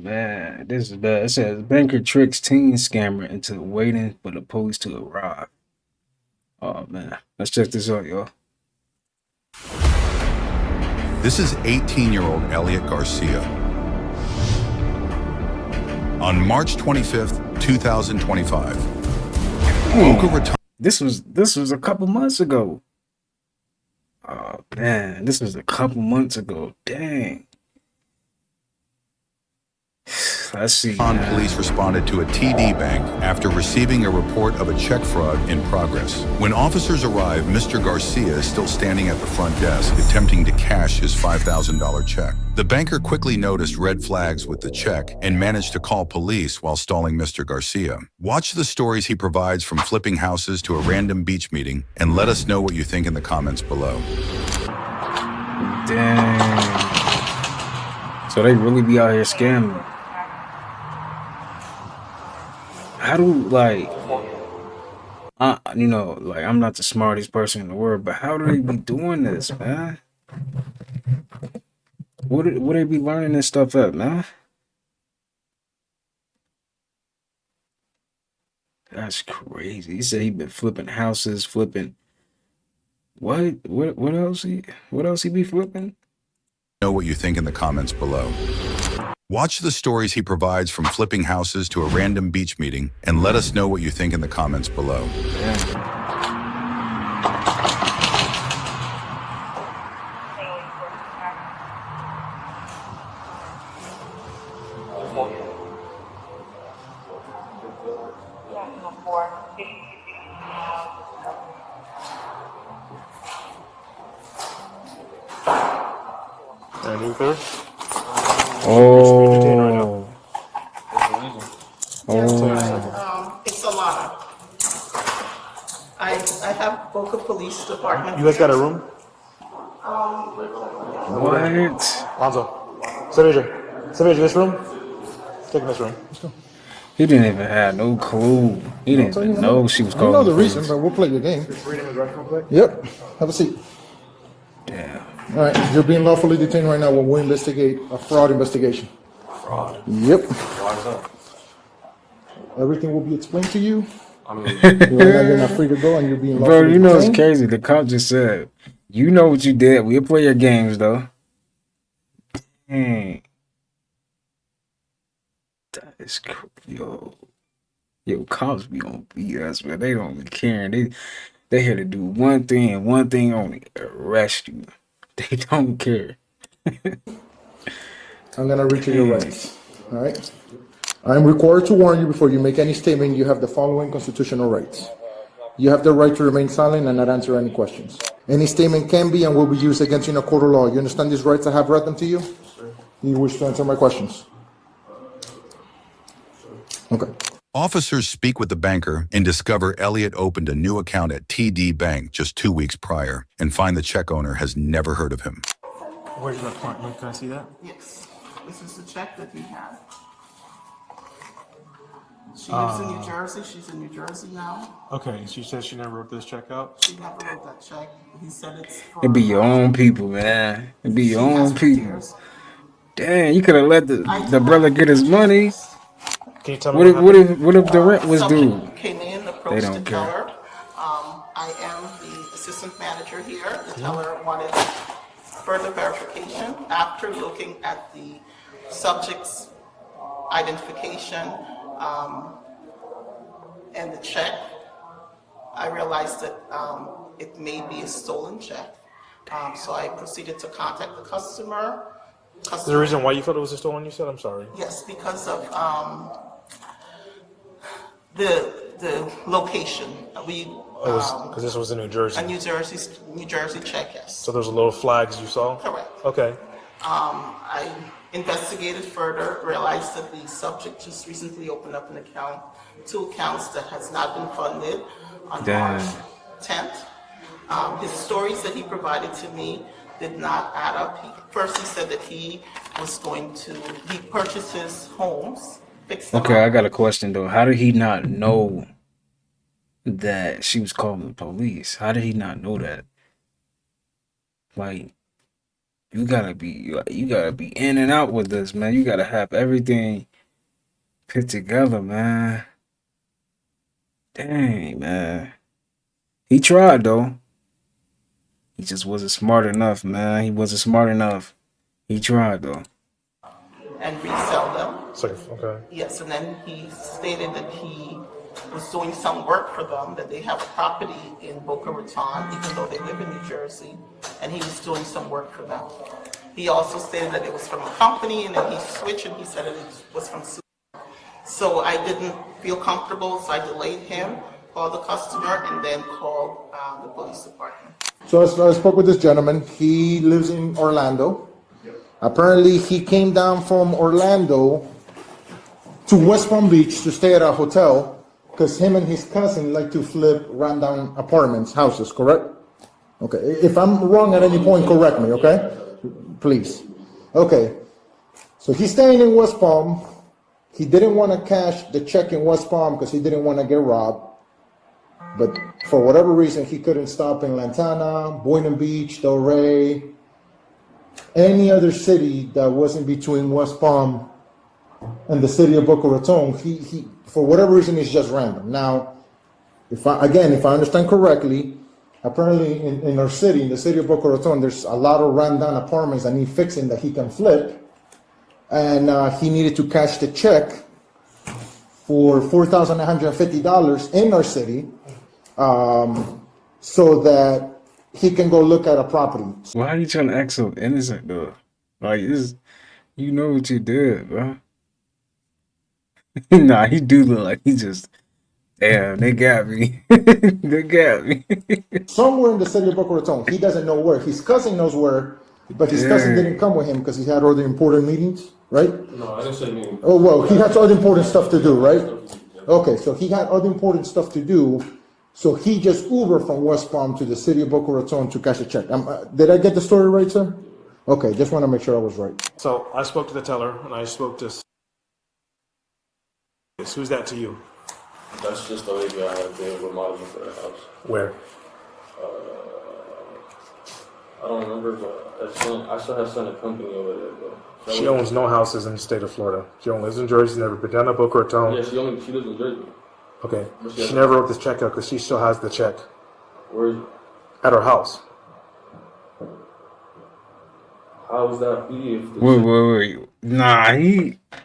man, this is bad. It says banker tricks teen scammer into waiting for the police to arrive. Oh man, let's check this out, y'all. This is 18-year-old Eliot Garcia. On March 25th, 2025, Boca Raton. This was a couple months ago. Oh man, this was a couple months ago. Dang. Let's see. Police responded to a TD bank after receiving a report of a check fraud in progress. When officers arrived, Mr. Garcia is still standing at the front desk, attempting to cash his $5,000 check. The banker quickly noticed red flags with the check and managed to call police while stalling Mr. Garcia. Watch the stories he provides from flipping houses to a random beach meeting, and let us know what you think in the comments below. Dang. So they really be out here scamming. How do like I'm not the smartest person in the world, but how do they be doing this, man? What they be learning this stuff at, man? That's crazy. He said he been flipping houses, flipping what else he be flipping? Know what you think in the comments below. Watch the stories he provides from flipping houses to a random beach meeting, and let us know what you think in the comments below. Yeah. Oh. It's a lot. I have Boca Police Department. You guys got a room? What? Alonzo, Savage, this room? Take this room. Let's go. He didn't even have no clue. He didn't even know she was calling. I know the reason, but we'll play your game. Yep. Have a seat. Damn. All right. You're being lawfully detained right now while we investigate a fraud investigation. Fraud? Yep. Why is that? Everything will be explained to you. I mean, You're not free to go, and you're being lawfully Bro, you know it's detained. crazy. The cop just said, "You know what you did. We'll play your games, though." Dang. That is yo, cops be on BS, man. They don't be caring. They here to do one thing and one thing only: arrest you. They don't care. I'm gonna reach your rights. All right. I am required to warn you before you make any statement. You have the following constitutional rights. You have the right to remain silent and not answer any questions. Any statement can be and will be used against you in a court of law. You understand these rights? I have read them to you. You wish to answer my questions? Okay. Officers speak with the banker and discover Eliot opened a new account at TD Bank just 2 weeks prior and find the check owner has never heard of him. where's your apartment? Can I see that? Yes, this is the check that he had. She lives in New Jersey. She's in New Jersey now. Okay, she says she never wrote this check out. She never wrote that check. He said it's for. It be your own people, man. It be your She has own people. tears. Dang, you could have let the brother get his money. Can you tell me What if the rent was due? Subject came in, approached don't the care. teller. I am the assistant manager here. The teller wanted further verification after looking at the subject's identification and the check. I realized that it may be a stolen check. So I proceeded to contact the customer. Is there a reason why you thought it was a stolen, you said? I'm sorry. Yes, because of the location. Because this was in New Jersey. A New Jersey check, yes. So there's a little flags you saw? Correct. Okay. I investigated further, realized that the subject just recently opened up an account, 2 accounts that has not been funded on Damn. March 10th. His stories that he provided to me did not add up. First he said that he purchases homes, fixed them Okay, up. I got a question though. How did he not know that she was calling the police? How did he not know that? Like, you gotta be in and out with this, man. You gotta have everything put together, man. Dang, man. He tried though. He just wasn't smart enough, man. He wasn't smart enough. He tried though. and resell them. Safe, okay. Yes, and then he stated that he was doing some work for them, that they have a property in Boca Raton, even though they live in New Jersey, and he was doing some work for them. He also stated that it was from a company, and then he switched and he said it was from Susan. So I didn't feel comfortable, so I delayed him, called the customer, and then called the police department. So I spoke with this gentleman. He lives in Orlando. Apparently, he came down from Orlando to West Palm Beach to stay at a hotel because him and his cousin like to flip rundown apartments, houses, correct? Okay, if I'm wrong at any point, correct me, okay? Please. Okay, so he's staying in West Palm. He didn't want to cash the check in West Palm because he didn't want to get robbed. But for whatever reason, he couldn't stop in Lantana, Boynton Beach, Delray, any other city that wasn't between West Palm and the city of Boca Raton. He for whatever reason, it's just random. Now, if I understand correctly, apparently in our city, in the city of Boca Raton, there's a lot of rundown apartments that need fixing that he can flip. And he needed to cash the check for $4,150 in our city, so that he can go look at a property. Why are you trying to act so innocent though? Like you know what you did, bro. Nah, he do look like he just damn, they got me. They got me. Somewhere in the city of Boca Raton. He doesn't know where. His cousin knows where, but his cousin didn't come with him because he had all the important meetings, right? No, I didn't say meeting. Oh, well, he had all the important stuff to do, right? Okay, so he had other important stuff to do, so he just Ubered from West Palm to the city of Boca Raton to cash a check. Did I get the story right, sir? Okay, just want to make sure I was right. So I spoke to the teller, and I spoke to... Who's that to you? That's just the lady I had been remodeling for the house. Where? I don't remember, but I still have sent a company over there, but She owns no houses in the state of Florida. She only lives in Jersey, never been down to Boca Raton. yeah, she lives in Jersey. Okay. She never wrote this check out because she still has the check Where is it? at her house. How would that be if the Wait. Nah,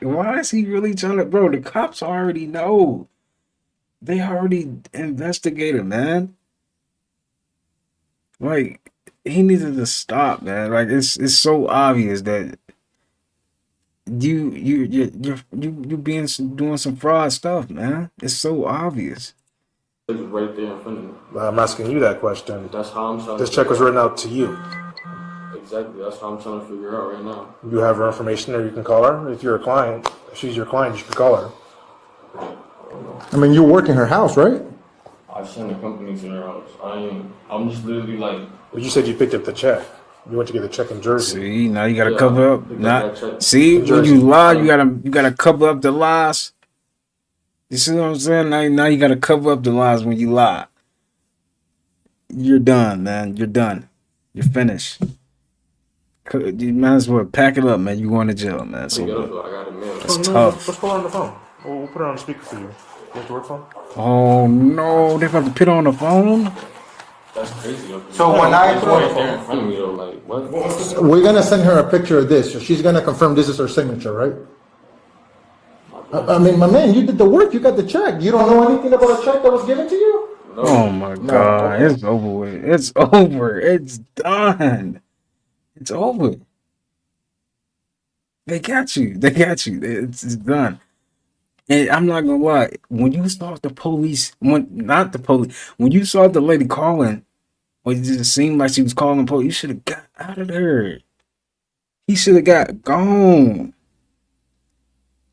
why is he really trying to, bro? The cops already know. They already investigated, man. Like, he needed to stop, man. Like, it's so obvious that you being doing some fraud stuff, man. It's so obvious. check is right there in front of me? I'm asking you that question. That's how I'm trying This to check was figure written out to you. out. Exactly, that's how I'm trying to figure out right now. You have her information there, you can call her. If you're a client, if she's your client, you can call her. I mean, you work in her house, right? I've sent a company to their house. I'm just literally like, But you said you picked up the check. You went to get the check in Jersey. See, now you gotta Yeah, cover up. because Now, that check- see, when Jersey. you lie, you gotta cover up the lies. You see what I'm saying? Now you gotta cover up the lies when you lie. You're done, man. You're done. You're finished. You might as well pack it up, man. You going to jail, man. So I got a mail. it's No, tough. Let's call her on the phone. We'll put her on the speaker for you. You have the work phone? Oh no, they about to put on the phone. That's crazy. So when I- It's right there in front of me though, like what? We're gonna send her a picture of this, so she's gonna confirm this is her signature, right? I mean, my man, you did the work. You got the check. You don't know anything about a check that was given to you? Oh my god, it's over with. It's over. It's done. It's over. They got you. They got you. It's done. And I'm not gonna lie. When you saw the police, when you saw the lady calling, or it just seemed like she was calling the police, you should have got out of there. He should have got gone.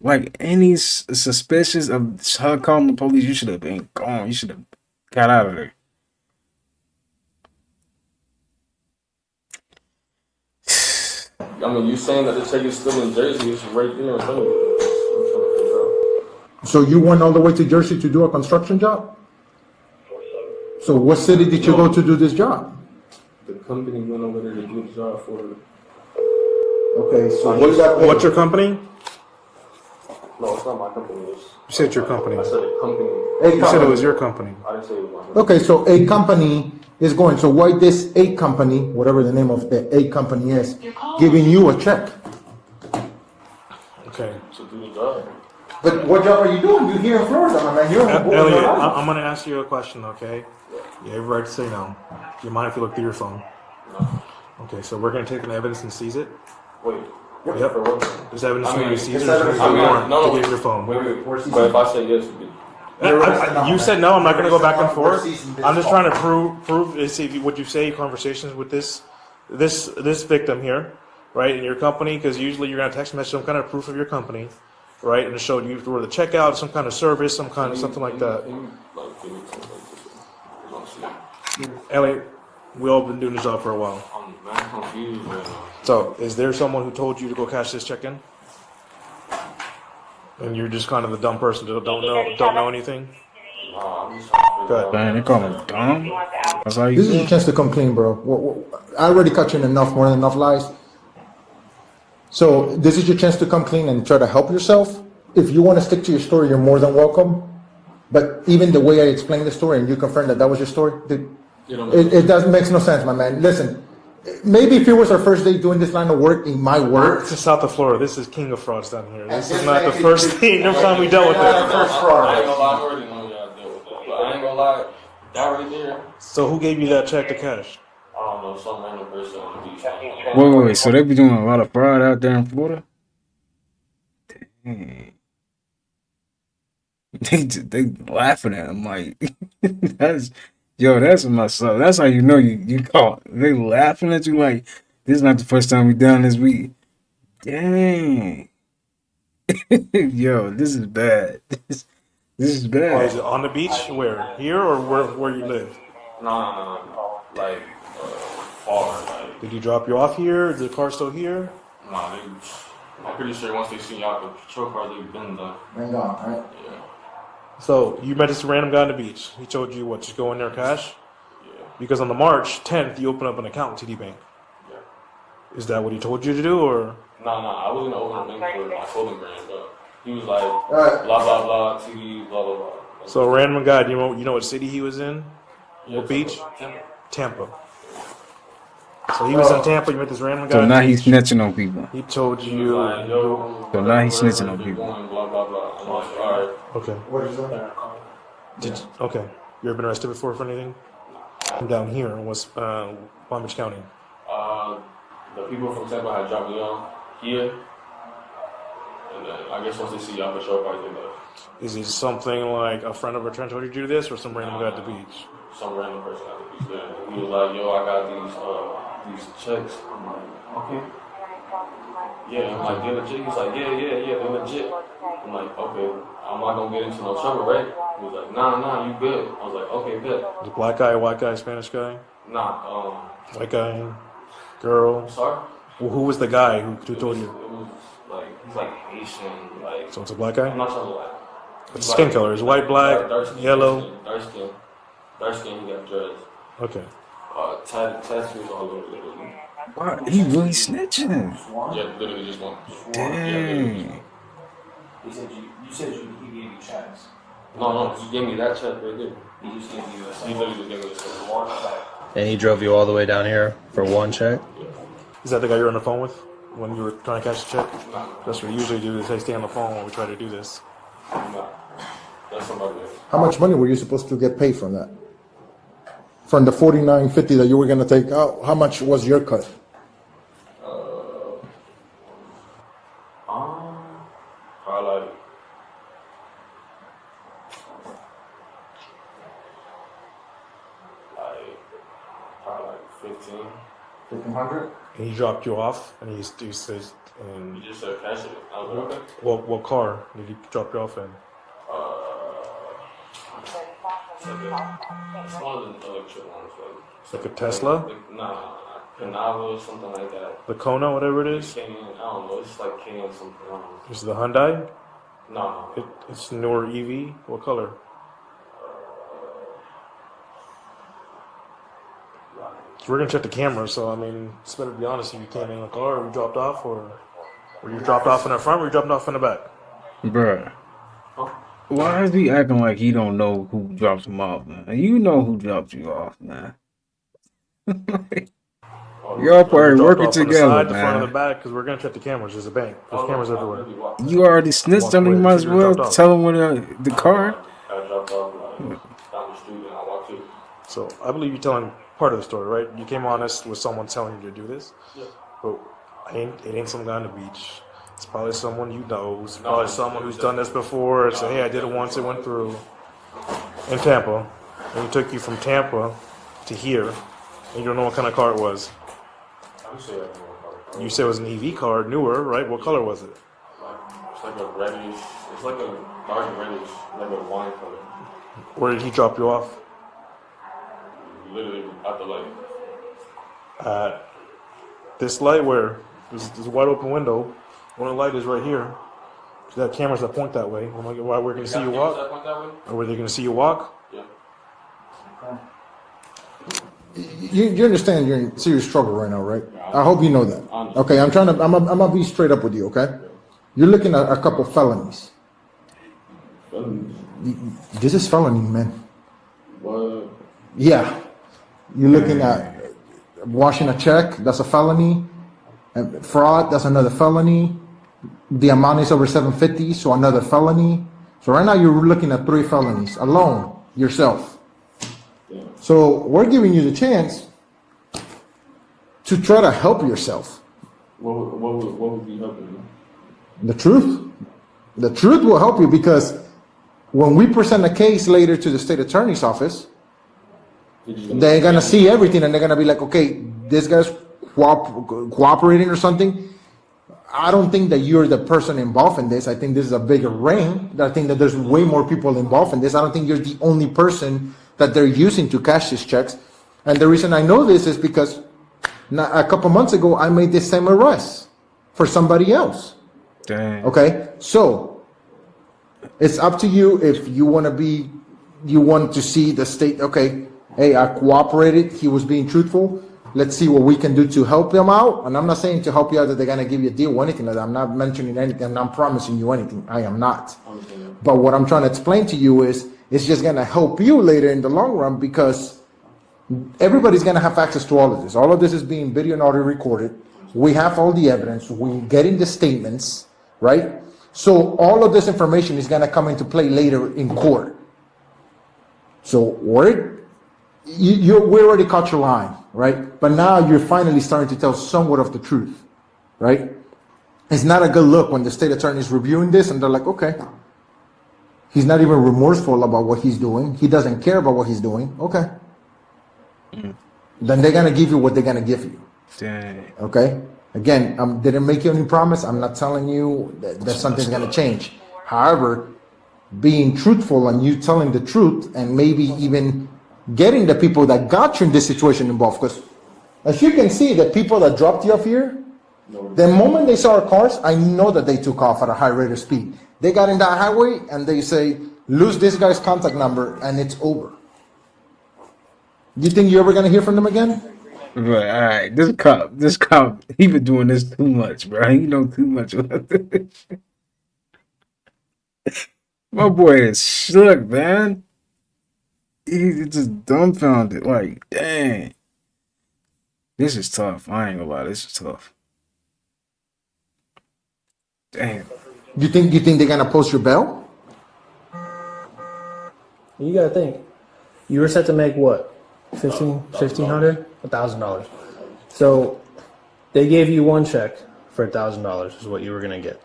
Like any suspicious of her calling the police, you should have been gone. You should have got out of there. I mean, you saying that the check is still in Jersey? It's right there in front of me. I'm trying to figure out. So you went all the way to Jersey to do a construction job? So what city did you go to do this job? The company went over there to do the job for her. Okay, so you got paid. What's your company? No, it's not my company. You said your company. I said a company. You said it was your company. I didn't say it was my company. Okay, so a company is going, so why this a company, whatever the name of the a company is, giving you a check? Okay. So do the job. But what job are you doing? You're here in Florida, my man. You're in Elliot, I'm going to ask you a question, okay? You have every right to say no. Do you mind if you look through your phone? No. Okay, so we're going to take an evidence and seize it. Wait. Yep. For what? There's evidence for you to seize it. evidence There's for a warrant no, to get your phone. Wait. But if I say yes, you You said no. I'm not going to go back and forth. I'm just trying to prove see what you say. Conversations with this victim here, right, in your company, because usually you're going to text message some kind of proof of your company, right, and it showed you were the checkout, some kind of service, some kind of something like that. Elliot, we all been doing this job for a while. I'm mad confused right now. So, is there someone who told you to go cash this check in? And you're just kind of the dumb person that don't know anything? Nah, I'm just trying to figure Good. out. Man, they call me dumb. That's how you This is do. your chance to come clean, bro. I already cut you in more than enough lies. So this is your chance to come clean and try to help yourself. If you want to stick to your story, you're more than welcome. But even the way I explained the story and you confirmed that was your story, it doesn't makes no sense, my man. Listen, maybe if it was our first day doing this line of work, it might work. This is South of Florida. This is king of frauds down here. This is not the first time we dealt with it. I ain't gonna lie, I already know y'all deal with that. But I ain't gonna lie, that right there, So who gave you that check to cash? I don't know, some random person on the beach. Wait. So they be doing a lot of fraud out there in Florida? Dang. They laughing at him like that's messed up. That's how you know you caught. They laughing at you like this is not the first time we done this week. Dang. Yo, this is bad. This is Oh, bad. is it on the beach? Where? Here or where you live? No. Like, far. Like, Did you drop you off here? Is the car still here? nah, I'm pretty sure once they see y'all the patrol car, they've been done. Hang on, all right? Yeah. So you met this random guy on the beach. He told you what? Just go in there cash? Yeah. Because on the March 10th, you open up an account in TD Bank. Yeah. Is that what he told you to do, or? Nah, I was gonna open a bank for my clothing brand, but he was like, right. blah, blah, blah, TD, blah, blah, blah. So a random guy. Do you know what city he was in? Yeah, What beach? Tampa. Tampa. So he was in Tampa. You met this random guy. So on now the he's beach. snitching on people. He told He was you. like, yo, So now he's whatever, snitching on keep people. going, blah, blah, blah. I'm like, alright. Okay. What is that? Okay. You ever been arrested before for anything? I'm down here in Palm Beach County. The people from Tampa had dropped me off here. And then I guess once they see y'all, for sure, probably they left. Is it something like a friend of a friend told you to do this, or some random guy at the beach? Some random person at the beach there. He was like, yo, I got these checks. I'm like, okay. Yeah, I'm like, they're legit. He's like, yeah, they're legit. I'm like, okay, I'm not gonna get into no trouble, right? He was like, nah, you good. I was like, okay, good. The black guy, white guy, Spanish guy, Nah, white guy, girl. sorry? Well, who was the guy who told you? It was like, he's like Haitian, like, So it's a black I'm guy. not trying to like. What's the skin color? Is white, black, yellow? Dark skin, he got dreads. Okay. Tattoos all over the body. Wow, he really snitching. Yeah, literally just one. Dang. He said he gave you checks. No, he gave me that check right there. He just gave you a He literally just gave me this check. one check. And he drove you all the way down here for one check? Is that the guy you're on the phone with when you were trying to cash the check? That's what we usually do. Is they stay on the phone when we try to do this. Nah, that's somebody else. How much money were you supposed to get paid from that? From the $49.50 that you were gonna take out, how much was your cut? Probably like probably like 15. 1,500? And he dropped you off, and he says, He and just said cash it. I was like, okay. what car did he drop you off in? It's one of the electric ones, It's like a Tesla, Nah, Canava, something like that. the Kona, whatever it is. Canyon, I don't know. It's like Canyon something. I don't know. This is the Hyundai. No. It's newer EV. What color? So we're gonna check the camera. So I mean, it's better to be honest. If you came in the car, or you dropped off, or you dropped off in the front, or you dropped off in the back. Bruh. Why is he acting like he don't know who drops him off, man? You know who dropped you off, man. Y'all probably working together, the side, man. the front, and the back, because we're gonna check the cameras. There's a bank. There's cameras everywhere. You already snitched on him. You might as well tell him when the car. I dropped off down the street and I walked to. So I believe you're telling part of the story, right? You came honest with someone telling you to do this. Yeah. But it ain't some guy on the beach. It's probably someone you know. It's probably someone who's done this before. And say, hey, I did it once. It went through in Tampa, and it took you from Tampa to here, and you don't know what kind of car it was. You said it was an EV car, newer, right? What color was it? It's like a reddish. It's like a dark reddish, like a wine color. Where did he drop you off? Literally at the light. This light where there's a wide open window. One of the light is right here. There are cameras that point that way. Why we're going to see you walk? Or were they going to see you walk? Yeah. You understand you're in serious trouble right now, right? I hope you know that. Okay, I'm gonna be straight up with you, okay? You're looking at a couple felonies. This is felony, man. What? Yeah. You're looking at washing a check, that's a felony. And fraud, that's another felony. The amount is over $750, so another felony. So right now you're looking at 3 felonies alone, yourself. So we're giving you the chance to try to help yourself. What would be helping you? The truth. The truth will help you because when we present a case later to the state attorney's office, they're going to see everything and they're going to be like, okay, this guy's cooperating or something. I don't think that you're the person involved in this. I think this is a bigger ring. I think that there's way more people involved in this. I don't think you're the only person that they're using to cash these checks. And the reason I know this is because a couple months ago, I made the same arrest for somebody else. Dang. Okay, so it's up to you if you want to see the state, okay, hey, I cooperated, he was being truthful, let's see what we can do to help him out. And I'm not saying to help you out that they're going to give you a deal or anything like that. I'm not mentioning anything, I'm not promising you anything. I am not. But what I'm trying to explain to you is, it's just going to help you later in the long run because everybody's going to have access to all of this. All of this is being video and audio recorded. We have all the evidence. We're getting the statements, right? So all of this information is going to come into play later in court. So we already caught your line, right? But now you're finally starting to tell somewhat of the truth, right? It's not a good look when the state attorney is reviewing this and they're like, okay, he's not even remorseful about what he's doing. He doesn't care about what he's doing. Okay. Then they're going to give you what they're going to give you. Dang. Okay? Again, didn't make you any promise. I'm not telling you that something's going to change. However, being truthful and you telling the truth and maybe even getting the people that got you in this situation involved. Because as you can see, the people that dropped you off here, the moment they saw our cars, I know that they took off at a high rate of speed. They got in that highway and they say, lose this guy's contact number and it's over. You think you're ever going to hear from them again? But all right, this cop, he been doing this too much, bro. He know too much about this. My boy is shook, man. He's just dumbfounded. Like, dang. This is tough. I ain't gonna lie, this is tough. Damn. You think they're gonna post your bail? You gotta think. You were set to make what? $1,500? $1,000. So they gave you one check for $1,000 is what you were gonna get.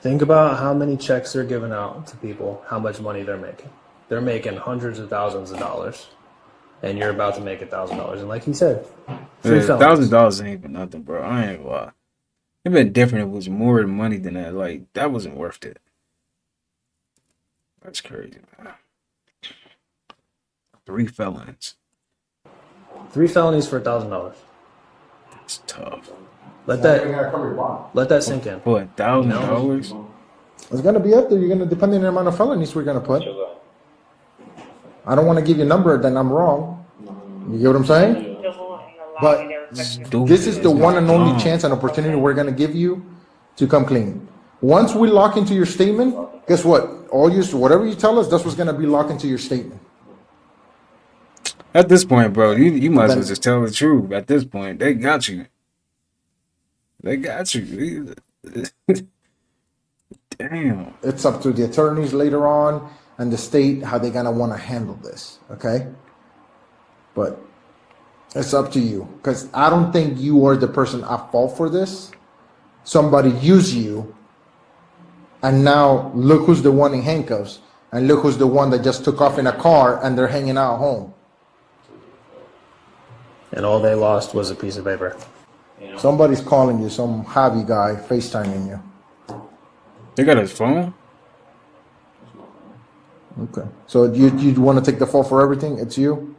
Think about how many checks they're giving out to people, how much money they're making. They're making hundreds of thousands of dollars, and you're about to make $1,000. And like he said, $1,000 ain't even nothing, bro. I ain't gonna lie. It'd been different if it was more money than that. Like, that wasn't worth it. That's crazy, man. 3 felons. 3 felonies for $1,000. It's tough. Let that sink in. For $1,000? It's gonna be up there. You're gonna, depending on the amount of felonies we're gonna put. I don't want to give you a number, then I'm wrong. You get what I'm saying? But Stupid. this is the It's one and only dumb. chance and opportunity we're going to give you to come clean. Once we lock into your statement, guess what? Whatever you tell us, that's what's going to be locked into your statement. At this point, bro, you might as well Then- just tell the truth. At this point, they got you. They got you. Damn. It's up to the attorneys later on and the state how they're going to want to handle this, okay? But it's up to you, because I don't think you are the person at fault for this. Somebody used you, and now look who's the one in handcuffs, and look who's the one that just took off in a car and they're hanging out home. And all they lost was a piece of paper. Somebody's calling you, some hobby guy FaceTiming you. They got his phone? Okay. So you want to take the fall for everything? It's you?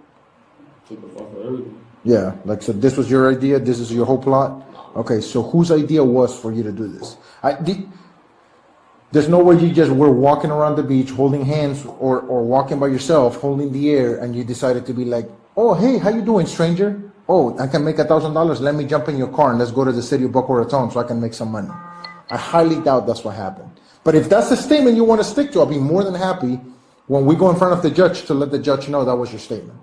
Take the fall for everything. Yeah. Like, so this was your idea? This is your whole plot? Okay. So whose idea was for you to do this? There's no way you just were walking around the beach holding hands or walking by yourself holding the air and you decided to be like, oh, hey, how you doing, stranger? Oh, I can make $1,000. Let me jump in your car and let's go to the city of Boca Raton so I can make some money. I highly doubt that's what happened. But if that's the statement you want to stick to, I'll be more than happy when we go in front of the judge to let the judge know that was your statement.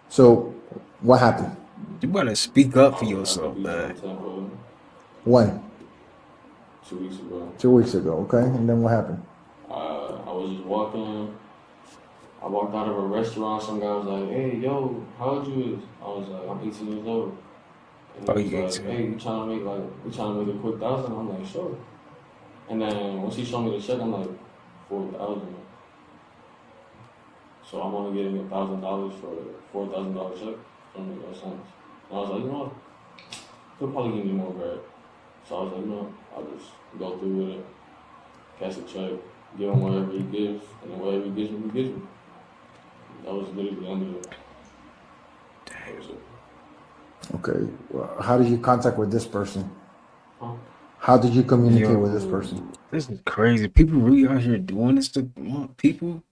So, what happened? You better speak up for yourself, man. When? 2 weeks ago. 2 weeks ago, okay? And then what happened? I was just walking. I walked out of a restaurant. Some guy was like, "Hey, yo, how old you is?" I was like, "I'm 18 years old." And Oh, he you was like, 18. "Hey, you trying to make a quick $1,000?" I'm like, "Sure." And then once he showed me the check, I'm like, 4,000. So I'm only getting $1,000 for a $4,000 check. Don't make no sense. And I was like, you know what? He'll probably give me more bread. So I was like, no, I'll just go through with it, cash a check, give him whatever he gives, and then whatever he gives me, he gives me. That was literally the end of it. Okay. Well, how did you contact with this person? Huh? How did you communicate Yo, with this person? This is crazy. People really out here doing this to people?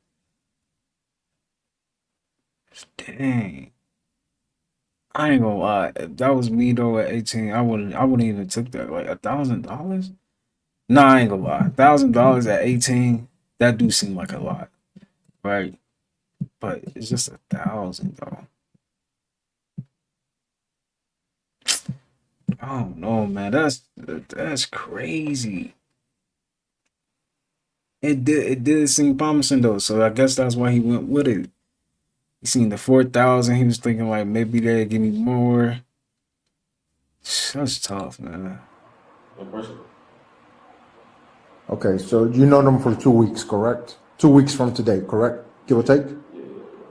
Dang. I ain't gonna lie. If that was me though at 18, I wouldn't even took that. Like $1,000? Nah, I ain't gonna lie. $1,000 at 18, that do seem like a lot. Right? But it's just 1,000 though. I don't know, man. That's crazy. It did seem promising though, so I guess that's why he went with it. He seen the 4,000. He was thinking like maybe they'd give me more. That's tough, man. In person. Okay, so you know them for 2 weeks, correct? 2 weeks from today, correct? Give or take? Yeah.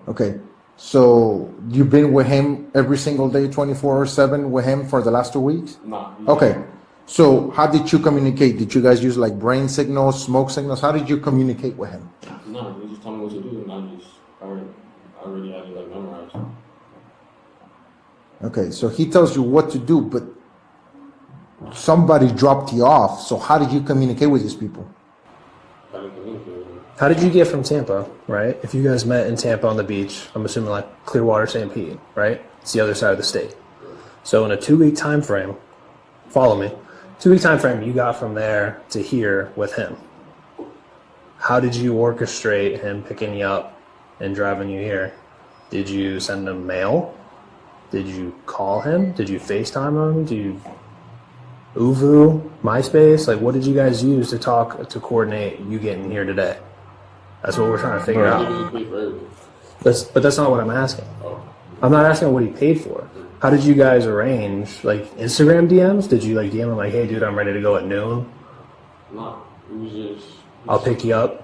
Okay, so you've been with him every single day, 24/7 with him for the last 2 weeks? Nah. Okay, so how did you communicate? Did you guys use like brain signals, smoke signals? How did you communicate with him? No, he just told me what to do, and I already had it like memorized. Okay, so he tells you what to do, but somebody dropped you off. So how did you communicate with these people? I didn't communicate with him. How did you get from Tampa, right? If you guys met in Tampa on the beach, I'm assuming like Clearwater, St. Pete, right? It's the other side of the state. So in a 2 week time frame, follow me, 2 week time frame, you got from there to here with him. How did you orchestrate him picking you up and driving you here? Did you send him mail? Did you call him? Did you FaceTime him? Did you Uvu, MySpace? Like, what did you guys use to coordinate you getting here today? That's what we're trying to figure I out. didn't pay for everything. But that's not what I'm asking. Oh. I'm not asking what he paid for. How did you guys arrange, like, Instagram DMs? Did you, like, DM him, like, hey, dude, I'm ready to go at noon? Nah, it was just. I'll pick you up.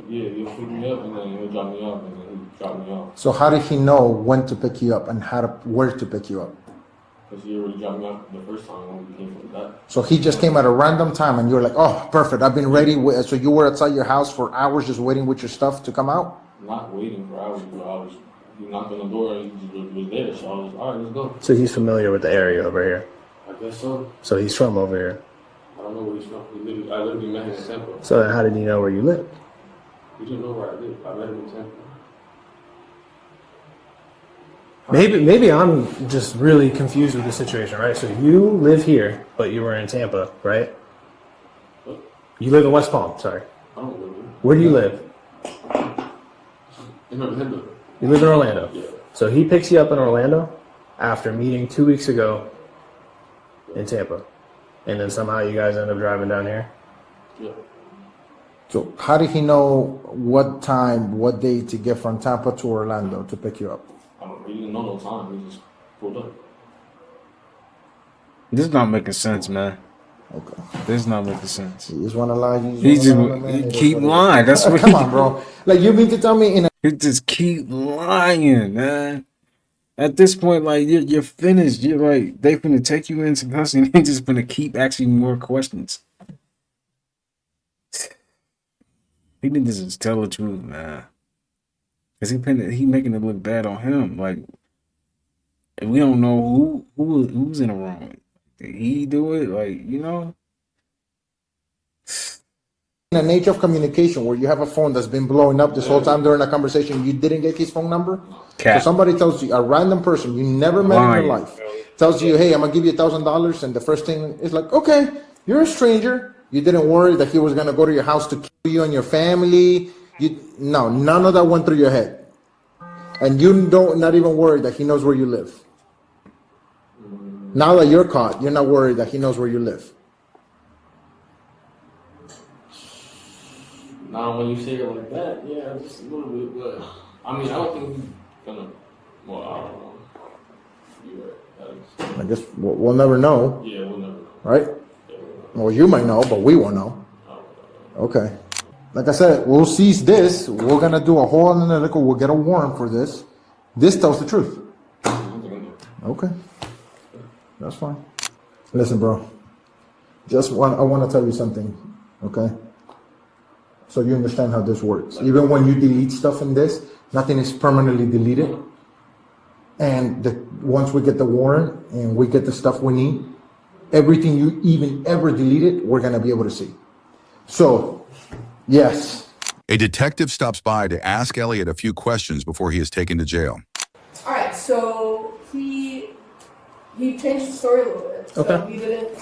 Yeah, he'll pick me up and then he'll drop me off and then he'll drop me off. So how did he know when to pick you up and where to pick you up? Because he already dropped me off the first time when we came from that. So he just came at a random time and you were like, oh, perfect, I've been ready. So you were outside your house for hours just waiting with your stuff to come out? Not waiting for hours, but he knocked on the door and he just was there. So I was all right, let's go. So he's familiar with the area over here. I guess so. So he's from over here. I don't know where he's from. I literally met him in Tampa. So then how did he know where you lived? He didn't know where I live. I met him in Tampa. Maybe I'm just really confused with the situation, right? So you live here, but you were in Tampa, right? You live in West Palm, sorry. I don't live here. Where do you live? In Orlando. You live in Orlando. Yeah. So he picks you up in Orlando after meeting 2 weeks ago in Tampa. And then somehow you guys end up driving down here? Yeah. So how did he know what time, what day to get from Tampa to Orlando to pick you up? He didn't know no time. He just pulled up. This is not making sense, man. Okay. This is not making sense. You just want to lie? He just keep lying. That's what Come on, bro. Like, you mean to tell me he just keep lying, man. At this point, like, you're finished. You're like, they finna take you into custody and they just finna keep asking more questions. He need to just tell the truth, man. Cause he making it look bad on him. Like, we don't know who's in the wrong. Did he do it? Like, you know. in the nature of communication where you have a phone that's been blowing up this whole time during a conversation, you didn't get his phone number? Cat. So somebody tells you, a random person you never met in your life, tells you, hey, I'm gonna give you $1,000, and the first thing is like, okay, you're a stranger. You didn't worry that he was gonna go to your house to kill you and your family. No, none of that went through your head. And you not even worried that he knows where you live. Now that you're caught, you're not worried that he knows where you live. Now, when you say it like that, yeah, just a little bit, but I mean, I don't think he's gonna. Well, I don't know. You're right. I guess we'll never know. Yeah, we'll never know. Right? Yeah, Well, you might know, but we won't know. Okay. Like I said, we'll seize this. We're gonna do a whole analytical. We'll get a warrant for this. This tells the truth. Okay. That's fine. Listen, bro. I want to tell you something. Okay. So you understand how this works. Even when you delete stuff in this, nothing is permanently deleted. And once we get the warrant and we get the stuff we need, everything you even ever deleted, we're going to be able to see. So, yes. A detective stops by to ask Eliot a few questions before he is taken to jail. All right, so he changed the story a little bit. So Okay. he didn't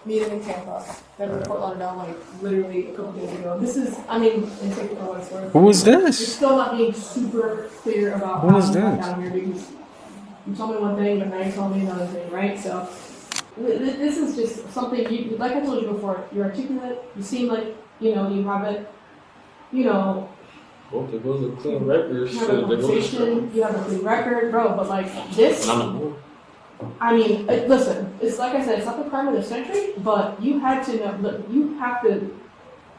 meet him in Tampa. Then in Fort Lauderdale, like literally a couple days ago. This is, I mean, and take it for what it's worth. Who was You're this? still not being super clear about Who how was you got this? down here because you told me one thing, but now you told me another thing, right? So this is just something you, like I told you before, you're articulate. You seem like you have it. Well, there goes a clean record. You have a conversation. You have a clean record, bro. But like this. I mean, listen, it's like I said, it's not the crime of the century, but you had to know, look, you have to,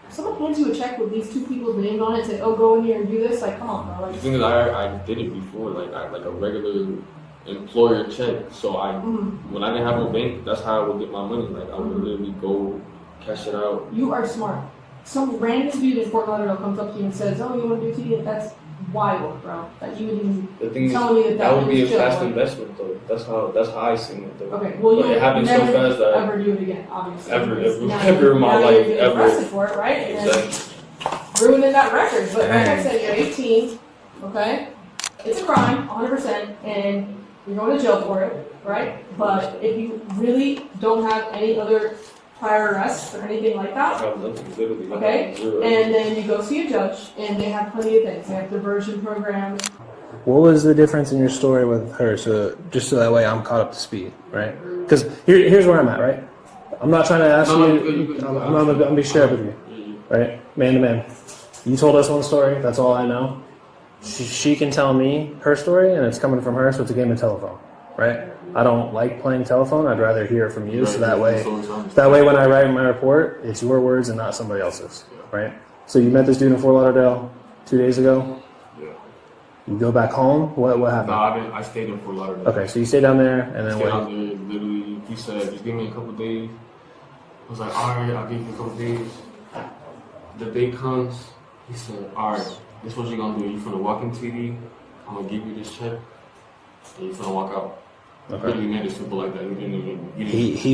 if someone hands you a check with these two people's names on it and say, oh, go in here and do this, like, come on, bro. Like, The thing is, I did it before, like a regular employer check. So when I didn't have a bank, that's how I would get my money. Like I would literally go cash it out. you are smart. Some random dude in Fort Lauderdale comes up to you and says, oh, you want to do TD? That's wild, bro. That you would even The thing is, tell me that would be a chill, fast like- investment, though. That's how I seen it, though. Okay, well, But you'll it happened never so fast that ever do it again, obviously. Ever Now in my you're life, getting ever. arrested for it, right? And Exactly. ruining that record. But like I Dang. said, you're 18, okay? It's a crime, 100%, and you're going to jail for it, right? But if you really don't have any other prior arrests or anything like I that, have nothing, literally. I okay? have zero. And then you go see a judge, and they have plenty of things. They have diversion programs. What was the difference in your story with her? So just so that way I'm caught up to speed, right? Because here's where I'm at, right? I'm not trying to ask you. I'm gonna be straight up with you, right? Man to man. You told us one story. That's all I know. She can tell me her story, and it's coming from her, so it's a game of telephone, right? I don't like playing telephone. I'd rather hear from you, so that way when I write my report, it's your words and not somebody else's, right? So you met this dude in Fort Lauderdale 2 days ago. Yeah. You go back home. What happened? No, I stayed in Fort Lauderdale. Okay, so you stay down there, and then Stayed what? down there, literally, he said, just give me a couple days. I was like, all right, I'll give you a couple days. The day comes, he said, all right, this is what you're gonna do. You're gonna walk in TD, I'm gonna give you this check, and you're gonna walk out. Okay. Literally made it simple like that. He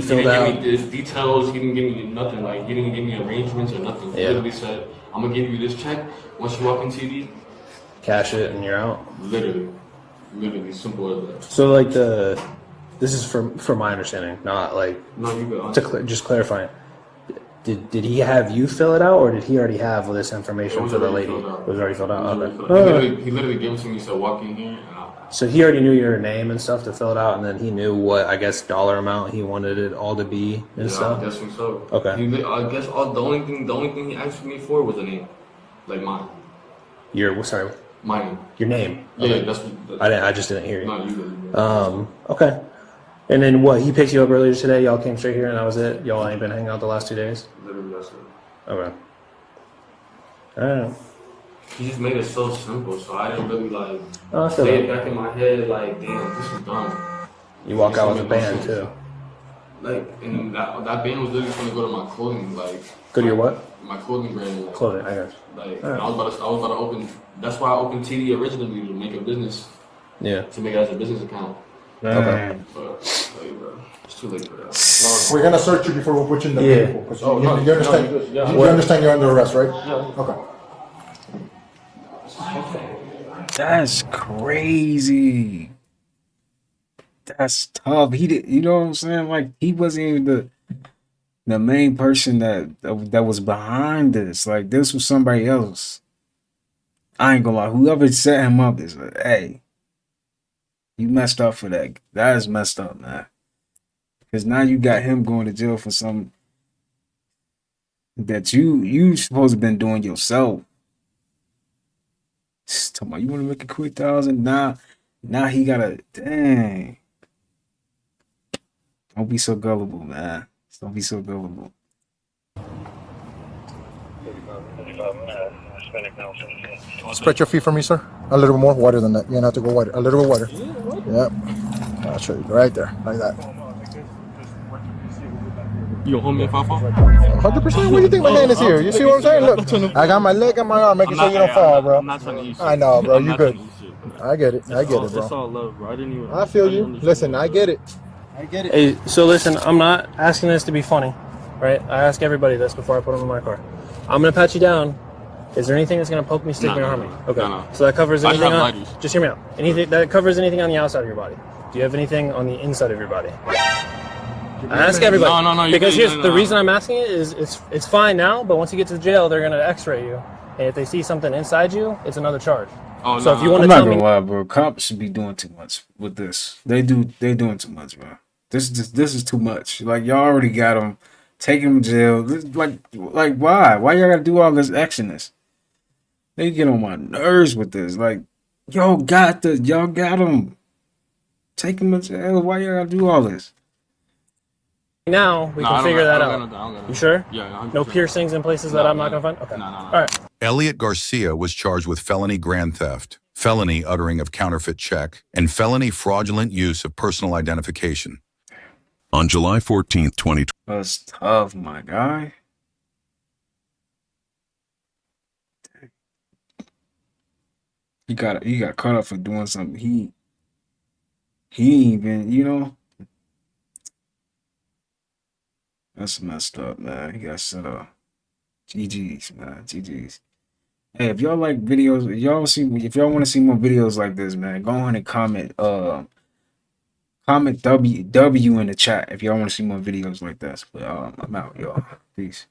filled didn't out. give me the details, he didn't give me nothing, like, he didn't give me arrangements or nothing. He Yeah. literally said, I'm gonna give you this check, once you walk in TD, Cash it, and you're out. literally. Literally simple as that. So like this is from my understanding, not like No, you good. just clarifying. Did he have you fill it out, or did he already have this information for the lady? It was already filled out. Okay. He literally gave it to me. He said, "Walk in here." So he already knew your name and stuff to fill it out, and then he knew what, I guess, dollar amount he wanted it all to be and stuff. I guess so. Okay. I guess the only thing he asked me for was a name, like mine. Sorry. My name. Your name. Yeah, Okay. that's. I just didn't hear you. No, you good. Okay. And then what? He picked you up earlier today. Y'all came straight here, and that was it. Y'all ain't been hanging out the last 2 days. Literally, that's it. Okay. All right. He just made it so simple, so I didn't really like Oh, I feel say it that. back in my head like, damn, this is dumb. You walk out with a band too. Like, and that band was literally gonna go to my clothing, like. Go to your what? My clothing brand. Like, Clothing. I guess. Like, Right. I was about to open. That's why I opened TD originally, to make a business. Yeah. To make it as a business account. Okay. But, like, bro, it's too late for that. We're gonna search you before we put you in the Yeah. vehicle. 'Cause Oh, you, no, you understand? no, yeah. You understand you're under arrest, right? Yeah. Okay. That's crazy. That's tough. He did, you know what I'm saying? Like he wasn't even the main person that was behind this. Like this was somebody else. I ain't gonna lie. Whoever set him up is like, hey, you messed up for that. That is messed up, man. Because now you got him going to jail for something that you supposed to been doing yourself. Talking about you want to make a quick $1,000 now he gotta dang. Don't be so gullible, man. Don't be so gullible. Spread your feet for me, sir. A little bit more wider than that. You're gonna have to go wider. A little bit wider. Yep. I'll show you right there, like that. You gonna hold me if I fall? 100%. What do you think my hand is here? You see what I'm saying? Look, I got my leg and my arm, making sure you don't fall, bro. I'm not trying to eat shit. I know, bro. I'm You not good? trying to eat shit, bro. I get it. I get it, It's bro. all love, bro. I didn't even. I feel you. Listen, I get it. I get it. Hey, so listen, I'm not asking this to be funny, right? I ask everybody this before I put them in my car. I'm gonna pat you down. Is there anything that's gonna poke me, stick me, or harm me? Okay. No. So that covers I just anything have on. lighters. Just hear me out. Anything that covers anything on the outside of your body. Do you have anything on the inside of your body? I ask everybody. No. Because here's the reason I'm asking it is it's fine now, but once you get to the jail, they're gonna X-ray you, and if they see something inside you, it's another charge. Oh, So if you want I'm to not tell me, gonna lie, bro. Cops should be doing too much with this. They're doing too much, bro. This is too much. Like y'all already got them, taking them to jail. This, like why? Why y'all gotta do all this actionness? They get on my nerves with this. Like y'all got them. Take them to jail. Why y'all gotta do all this? now we can figure that out. You sure? Yeah. No piercings in places that I'm not gonna find. Okay. No. All right. Eliot Garcia was charged with felony grand theft, felony uttering of counterfeit check, and felony fraudulent use of personal identification. On July 14th, 2020. That's tough, my guy. He got caught up for doing something. He ain't even, that's messed up, man. He got set up. GG's, man. GG's. Hey, if y'all like videos, if y'all want to see more videos like this, man, go ahead and comment W in the chat if y'all want to see more videos like this. But I'm out, y'all. Peace.